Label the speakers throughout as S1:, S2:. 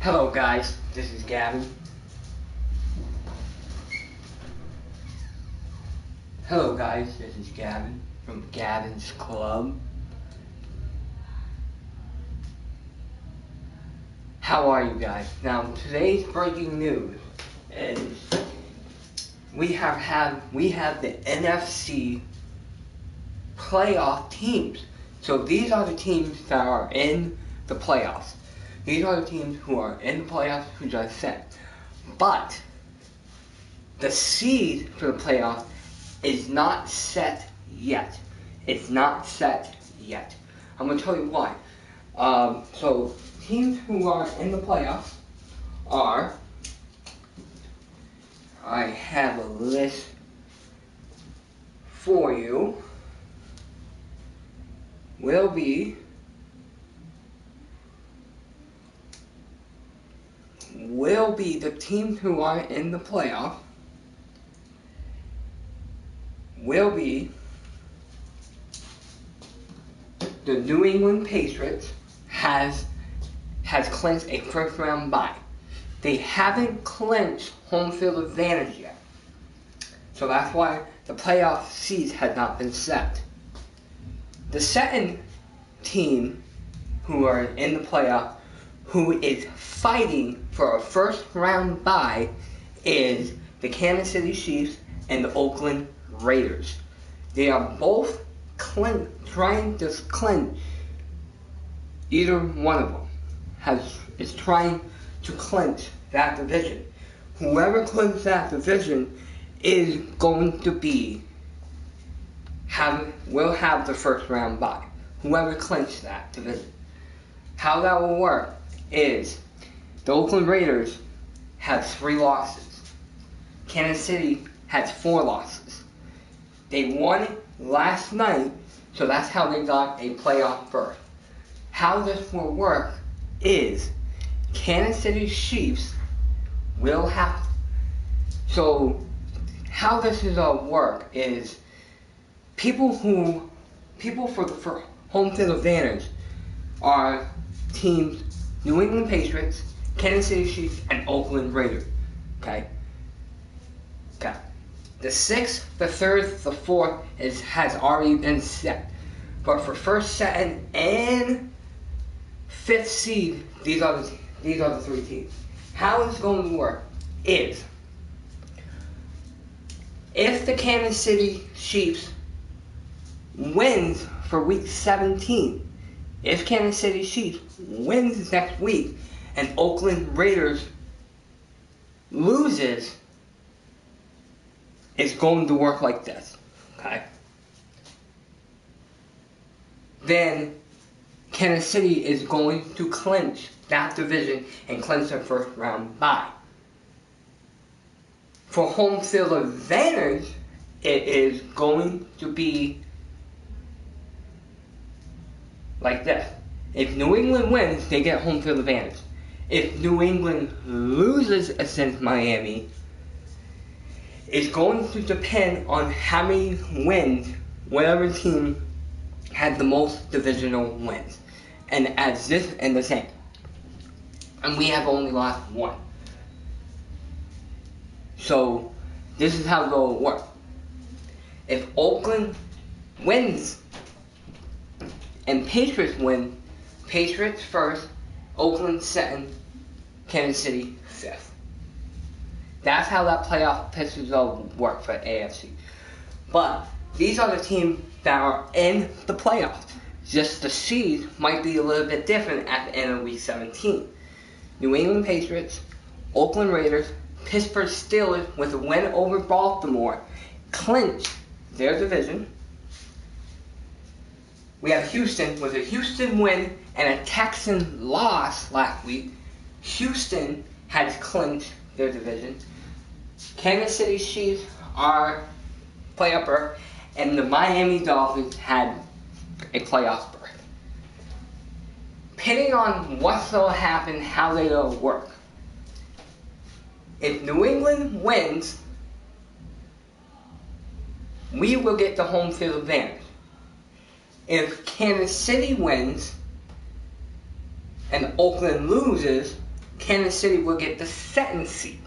S1: Hello guys, this is Gavin. Hello guys, this is Gavin from Gavin's Club. How are you guys? Now today's breaking news is we have the NFC playoff teams. So these are the teams that are in the playoffs. These are the teams who are in the playoffs who just set. But the seed for the playoffs is not set yet. It's not set yet. I'm going to tell you why. So teams who are in the playoffs are, I have a list for you, will be the teams who are in the playoff will be the New England Patriots has clinched a first round bye. They haven't clinched home field advantage yet. So that's why the playoff seeds had not been set. The second team who are in the playoff who is fighting for a first round bye is the Kansas City Chiefs and the Oakland Raiders. They are both trying to clinch. Either one of them is trying to clinch that division. Whoever clinches that division is going to will have the first round bye. Whoever clinches that division. How that will work is the Oakland Raiders have 3 losses. Kansas City has 4 losses. They won last night, so that's how they got a playoff berth. How this will work is Kansas City Chiefs will have. So how this is work is people for home field advantage are teams New England Patriots, Kansas City Chiefs, and Oakland Raiders. Okay. The 6th, the 3rd, the 4th has already been set. But for 1st, 2nd, and 5th seed, these are the 3 teams. How it's going to work is if the Kansas City Chiefs wins for week 17, if Kansas City Chiefs wins next week and Oakland Raiders loses, it's going to work like this, okay? Then Kansas City is going to clinch that division and clinch their first round bye. For home field advantage, it is going to be like this. If New England wins, they get home field advantage. If New England loses against Miami, it's going to depend on how many wins whatever team had the most divisional wins. And as this and the same. And we have only lost 1. So this is how it will work. If Oakland wins and Patriots win, Patriots first, Oakland second, Kansas City 5th. That's how that playoff pictures will work for AFC. But these are the teams that are in the playoffs. Just the seeds might be a little bit different at the end of week 17. New England Patriots, Oakland Raiders, Pittsburgh Steelers with a win over Baltimore clinch their division. We have Houston with a Houston win and a Texan loss last week. Houston has clinched their division. Kansas City Chiefs are playoff berth, and the Miami Dolphins had a playoff berth. Depending on what will happen, how they will work. If New England wins, we will get the home field advantage. If Kansas City wins and Oakland loses, Kansas City will get the 2nd seed.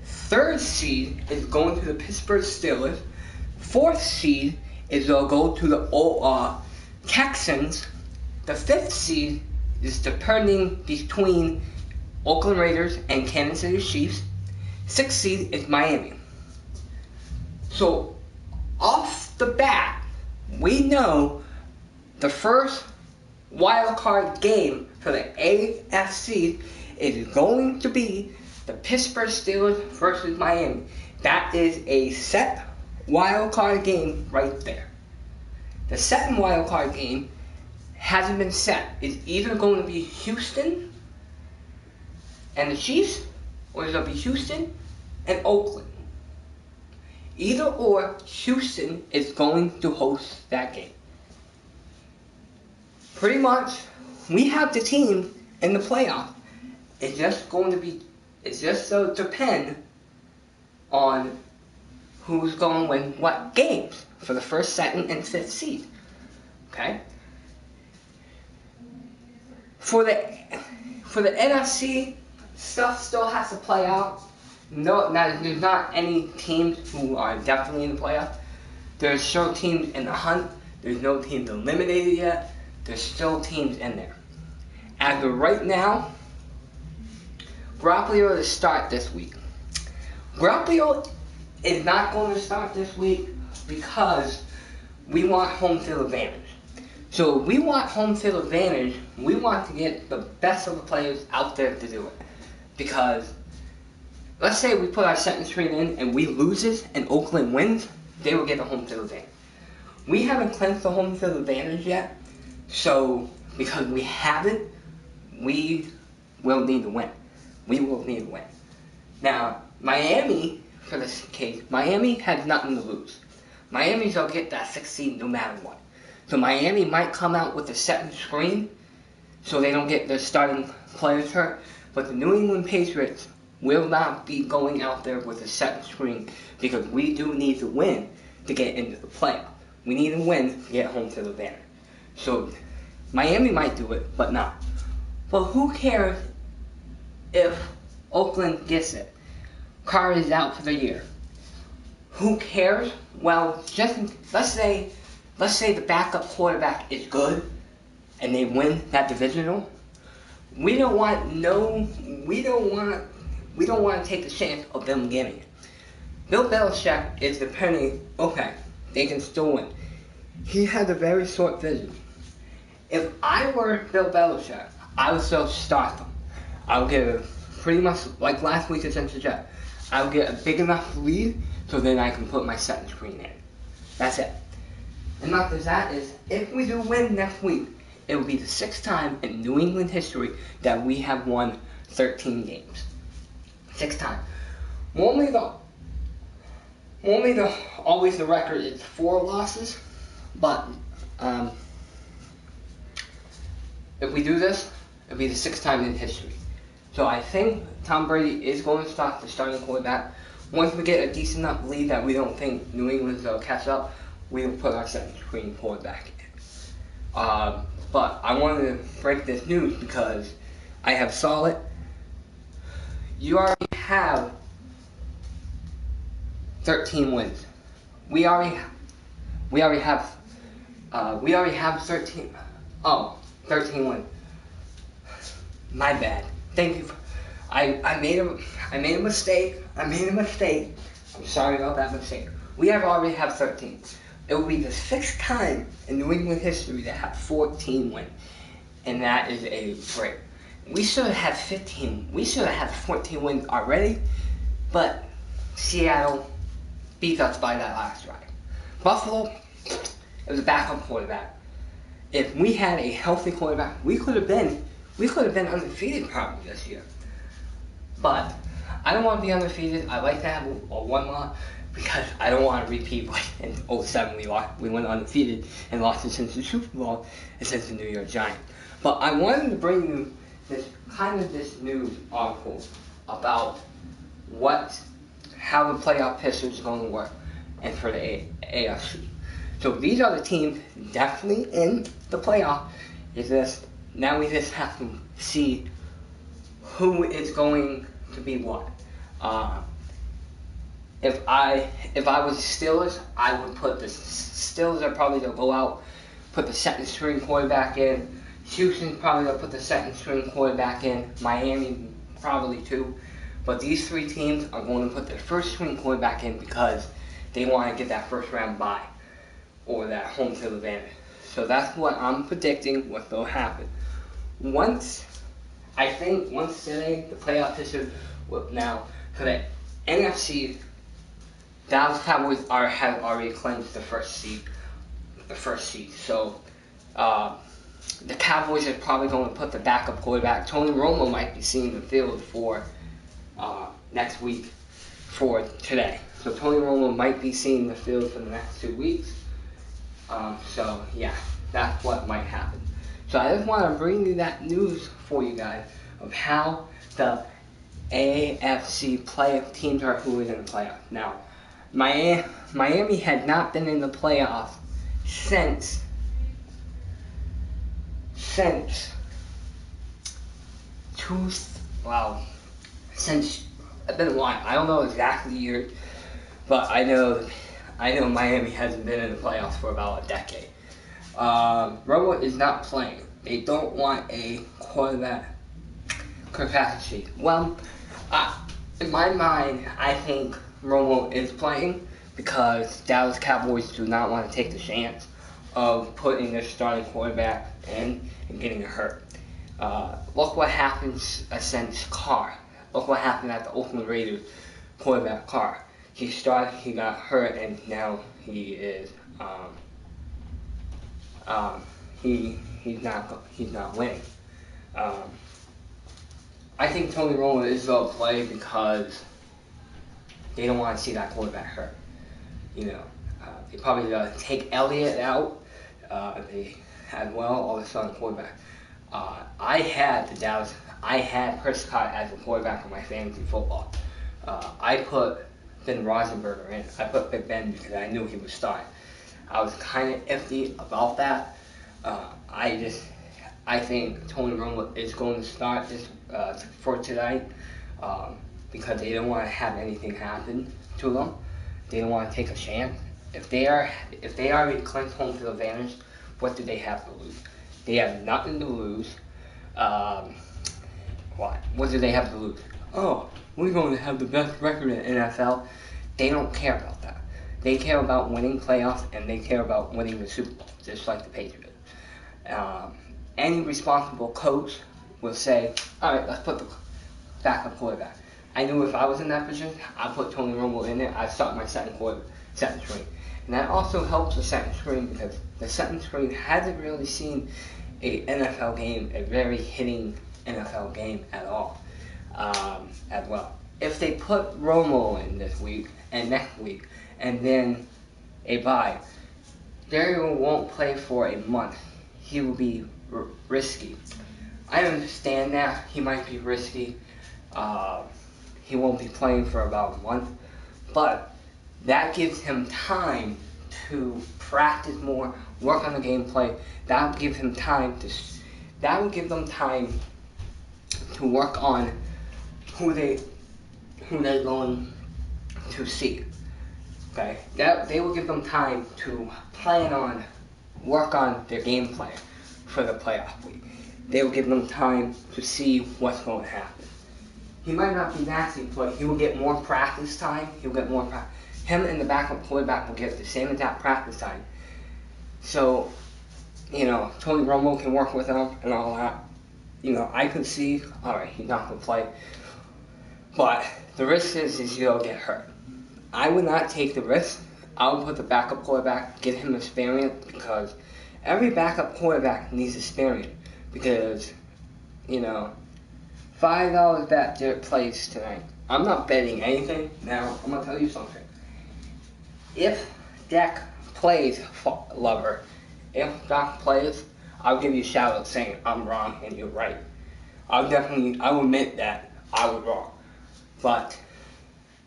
S1: 3rd seed is going to the Pittsburgh Steelers. 4th seed is going to go to the Texans. The 5th seed is depending between Oakland Raiders and Kansas City Chiefs. 6th seed is Miami. So, off the bat, we know the first wild card game for the AFC is going to be the Pittsburgh Steelers versus Miami. That is a set wild card game right there. The second wild card game hasn't been set. It's either going to be Houston and the Chiefs, or it's going to be Houston and Oakland. Either or, Houston is going to host that game. Pretty much, we have the team in the playoff. It's just going to depend on who's going to win what games for the 1st, 2nd, and 5th seed. Okay? For the NFC, stuff still has to play out. No, there's not any teams who are definitely in the playoff. There's still teams in the hunt. There's no teams eliminated yet. There's still teams in there. As of right now, Garoppolo to start this week. Garoppolo is not going to start this week because we want home field advantage. So if we want home field advantage, we want to get the best of the players out there to do it. Because let's say we put our 2nd string in and we lose it and Oakland wins, they will get the home field advantage. We haven't clinched the home field advantage yet, so because we haven't, we will need to win. We will need to win. Now, Miami, for this case, Miami has nothing to lose. Miami's going to get that 6th seed no matter what. So Miami might come out with the 2nd string so they don't get their starting players hurt. But the New England Patriots will not be going out there with the 2nd string because we do need to win to get into the playoff. We need to win to get home field advantage. So Miami might do it, but not. But who cares if Oakland gets it? Carr is out for the year. Who cares? Well, just let's say the backup quarterback is good and they win that divisional. We don't want to take the chance of them getting it. Bill Belichick is depending. Okay, they can still win. He has a very short vision. If I were Bill Belichick, I would still start them. I would get pretty much like last week against the Jets. I would get a big enough lead so then I can put my 2nd screen in. That's it. And after that is, if we do win next week, it will be the 6th time in New England history that we have won 13 games. 6th time. Normally always the record is 4 losses, but if we do this, it'll be the 6th time in history. So I think Tom Brady is going to start the starting quarterback. Once we get a decent enough lead that we don't think New England's going to catch up, we will put our 2nd string quarterback in. But I wanted to break this news because I have saw it. You already have 13 wins. We already have 13. 13 wins. My bad. Thank you. I made a mistake. I'm sorry about that mistake. We already have 13. It will be the 6th time in New England history to have 14 wins. And that is a break. We should have had 15. We should have had 14 wins already. But Seattle beat us by that last drive. Buffalo, it was a backup quarterback. If we had a healthy quarterback, we could have been undefeated probably this year. But I don't want to be undefeated. I like to have a 1 loss because I don't want to repeat like in 2007 we went undefeated and lost it since the Super Bowl and since the New York Giants. But I wanted to bring you this news article about how the playoff pictures are going to work and for the AFC. So these are the teams definitely in the playoff. Now we just have to see who is going to be what. If I was Steelers, I would put the Steelers are probably going to go out, put the second string quarterback in. Houston's probably going to put the second string quarterback in. Miami probably too. But these three teams are going to put their first string quarterback in because they want to get that first round bye or that home field advantage. So that's what I'm predicting what will happen. Once today, the playoff picture will now, for the NFC, Dallas Cowboys have already clinched the first seed. So the Cowboys are probably going to put the backup quarterback. Tony Romo might be seeing the field for next week for today. So Tony Romo might be seeing the field for the next 2 weeks. So yeah, that's what might happen. So I just want to bring you that news for you guys of how the AFC playoff teams are who is in the playoffs. Now, Miami had not been in the playoffs since it's been a while. I don't know exactly the year, but I know Miami hasn't been in the playoffs for about a decade. Romo is not playing. They don't want a quarterback capacity. Well, in my mind, I think Romo is playing because Dallas Cowboys do not want to take the chance of putting their starting quarterback in and getting hurt. Look what happens since Carr. Look what happened at the Oakland Raiders quarterback Carr. He got hurt, and now he is he's not winning. I think Tony Romo is going to play because they don't want to see that quarterback hurt. They probably take Elliott out. They had all of a sudden quarterback. I had Prescott as a quarterback for my fantasy football. I put Ben Roethlisberger in. I put Big Ben because I knew he would start. I was kind of iffy about that. I think Tony Romo is going to start this for tonight because they don't want to have anything happen to them. They don't want to take a chance. If they already clinched home field advantage, what do they have to lose? They have nothing to lose. What do they have to lose? Oh, we're going to have the best record in NFL. They don't care about that. They care about winning playoffs, and they care about winning the Super Bowl, just like the Patriots. Any responsible coach will say, all right, let's put the backup quarterback. I knew if I was in that position, I'd put Tony Romo in there. I'd start my second string. And that also helps the second string because the second string hasn't really seen a NFL game, a very hitting NFL game at all, as well. If they put Romo in this week and next week, and then a bye, Dario won't play for a month. He will be risky. I understand that he might be risky. He won't be playing for about a month, but that gives him time to practice more, work on the gameplay. That will give him time them time to work on who they're going to see. Okay, they will give them time to work on their gameplay for the playoff week. They will give them time to see what's going to happen. He might not be nasty, but he will get more practice time. Him and the backup quarterback will get the same exact practice time. So, Tony Romo can work with him and all that. I could see, all right, he's not going to play. But the risk is he'll get hurt. I would not take the risk. I would put the backup quarterback, get him experience, because every backup quarterback needs experience. Because, $5 bet Derek plays tonight. I'm not betting anything. Now, I'm going to tell you something. If Dak plays, if Dak plays, I'll give you a shout out saying I'm wrong and you're right. I will admit that I was wrong. But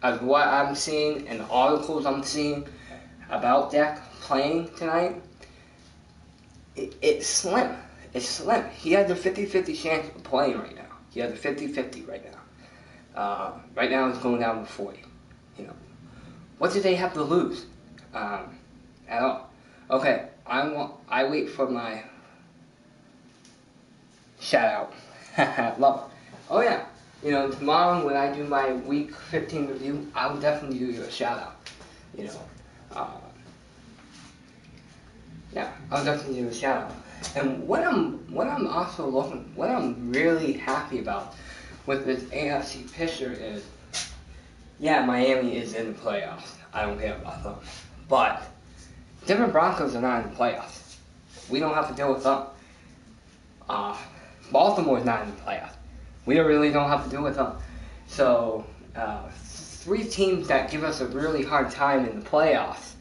S1: as what I'm seeing and the articles I'm seeing about Dak playing tonight, it's slim. It's slim. He has a 50-50 chance of playing right now. He has a 50-50 right now. Right now it's going down to 40. You know, what do they have to lose? At all. Okay, I wait for my shout out. Love it. Oh yeah, you know, tomorrow when I do my week 15 review, I will definitely do you a shout out. You know, yeah, I'll definitely do a shout out. And what I'm really happy about with this AFC picture is, yeah, Miami is in the playoffs. I don't care about them, but Denver Broncos are not in the playoffs. We don't have to deal with them. Baltimore's not in the playoffs. We really don't have to deal with them. So, 3 teams that give us a really hard time in the playoffs,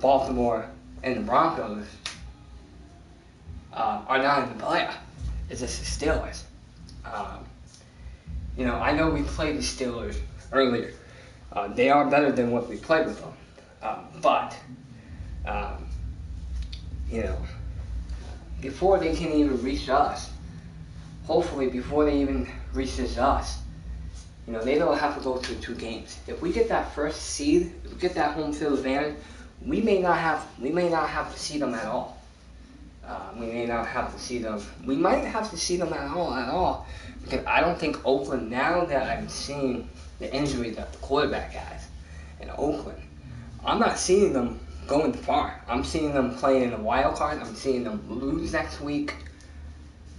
S1: Baltimore and the Broncos, are not in the playoffs. It's just the Steelers. You know, I know we played the Steelers earlier. They are better than what we played with them. But, you know, before they can even reach us, hopefully before they even reaches us, you know, they don't have to go through 2 games. If we get that first seed, if we get that home field advantage, we may not have to see them at all. We may not have to see them. We might have to see them at all, because I don't think Oakland, now that I'm seeing the injury that the quarterback has in Oakland, I'm not seeing them going far. I'm seeing them playing in a wild card. I'm seeing them lose next week.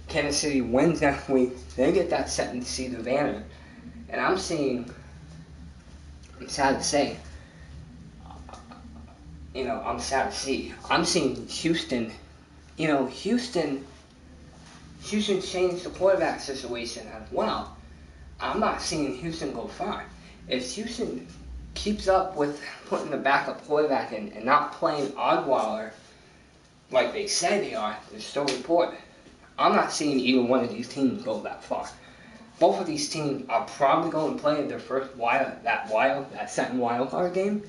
S1: Kansas City wins next week. They get that second seed advantage. And I'm seeing, I'm sad to say, you know, I'm sad to see. I'm seeing Houston, you know, Houston changed the quarterback situation as well. I'm not seeing Houston go far. If Houston keeps up with putting the backup quarterback in and not playing Osweiler like they say they are, they're still reported, I'm not seeing either one of these teams go that far. Both of these teams are probably going to play in their first that second wild card game.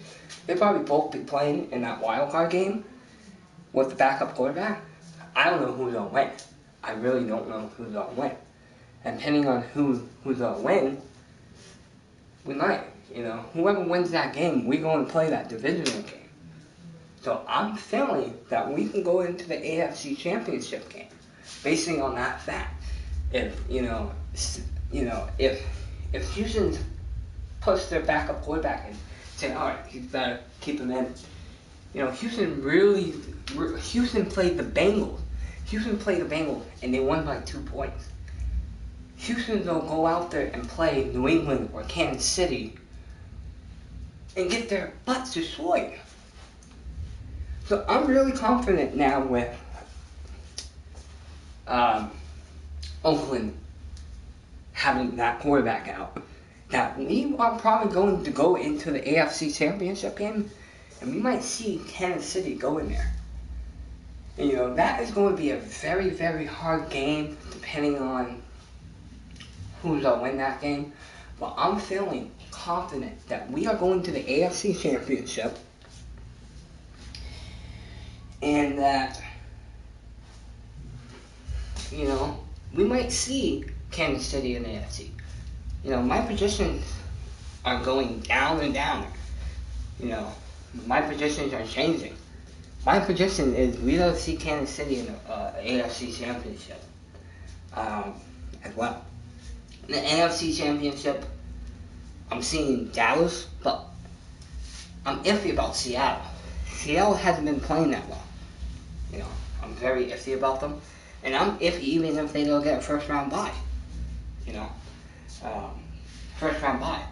S1: They'll probably both be playing in that wild card game with the backup quarterback. I don't know who's going to win. I really don't know who's going to win. And depending on who's going to win, we might, you know, whoever wins that game, we're going to play that divisional game. So I'm feeling that we can go into the AFC Championship game, basing on that fact. If if Houston puts their backup quarterback in, say, all right, he's better, keep him in. You know, Houston played the Bengals. Houston played the Bengals, and they won by 2 points. Houston will go out there and play New England or Kansas City and get their butts destroyed. So I'm really confident now with Oakland having that quarterback out, that we are probably going to go into the AFC Championship game, and we might see Kansas City go in there. And, you know, that is going to be a very, very hard game, depending on who's going to win that game. But I'm feeling confident that we are going to the AFC Championship, and that, you know, we might see Kansas City in the AFC. You know, my predictions are going down and down. You know, my predictions are changing. My prediction is we will see Kansas City in the AFC Championship as well. In the NFC Championship, I'm seeing Dallas, but I'm iffy about Seattle. Seattle hasn't been playing that well. You know, I'm very iffy about them. And I'm iffy even if they don't get a first round bye. You know, first round bye.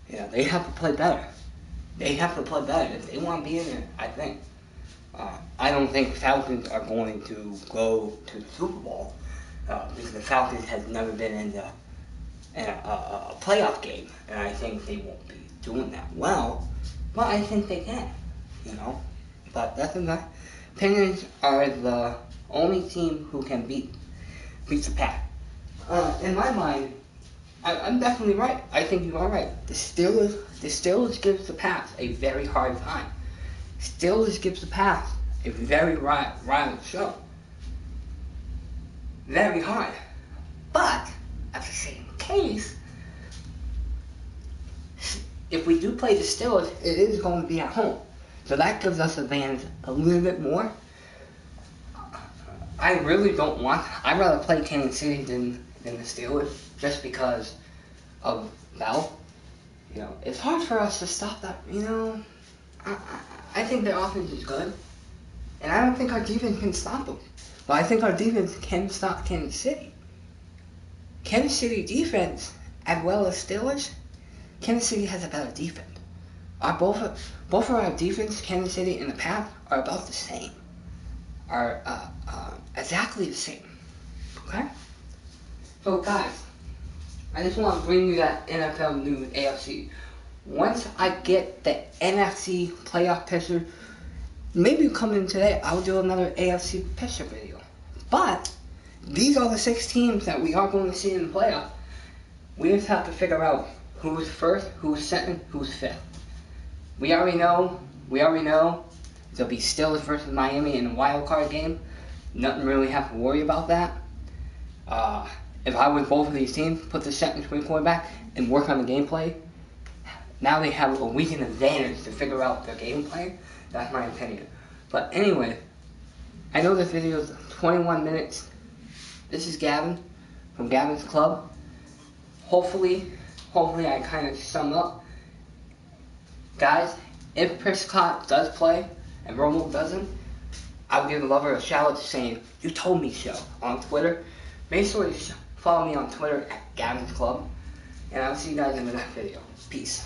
S1: You know, they have to play better. They have to play better if they want to be in there, I think. I don't think Falcons are going to go to the Super Bowl because the Falcons has never been in a playoff game, and I think they won't be doing that well. But I think they can, you know. But that's my opinions are the only team who can beat the Pack. In my mind, I'm definitely right. I think you are right. The Steelers gives the Pats a very hard time. Steelers gives the Pats a very violent show. Very hard. But that's the same case, if we do play the Steelers, it is going to be at home. So that gives us advantage a little bit more. I really don't want, I'd rather play Kansas City than the Steelers, just because of Bell. You know, it's hard for us to stop that, you know. I think their offense is good, and I don't think our defense can stop them. But I think our defense can stop Kansas City. Kansas City defense, as well as Steelers, Kansas City has a better defense. Both of our defense, Kansas City and the Pats, are about the same. Are exactly the same. Okay? So guys, I just want to bring you that NFL news, AFC. Once I get the NFC playoff picture, maybe come in today, I'll do another AFC picture video. But these are the 6 teams that we are going to see in the playoff. We just have to figure out who's first, who's second, who's fifth. We already know there'll be Steelers versus Miami in the wild card game. Nothing really have to worry about that. If I was both of these teams, put the second string quarterback and work on the gameplay, now they have a weekend advantage to figure out their gameplay. That's my opinion. But anyway, I know this video is 21 minutes. This is Gavin from Gavin's Club. Hopefully I kind of sum up. Guys, if Prescott does play and Romo doesn't, I'll give the lover a shout out to saying, "You told me so" on Twitter. Make sure you follow me on Twitter at Gavin's Club. And I'll see you guys in the next video. Peace.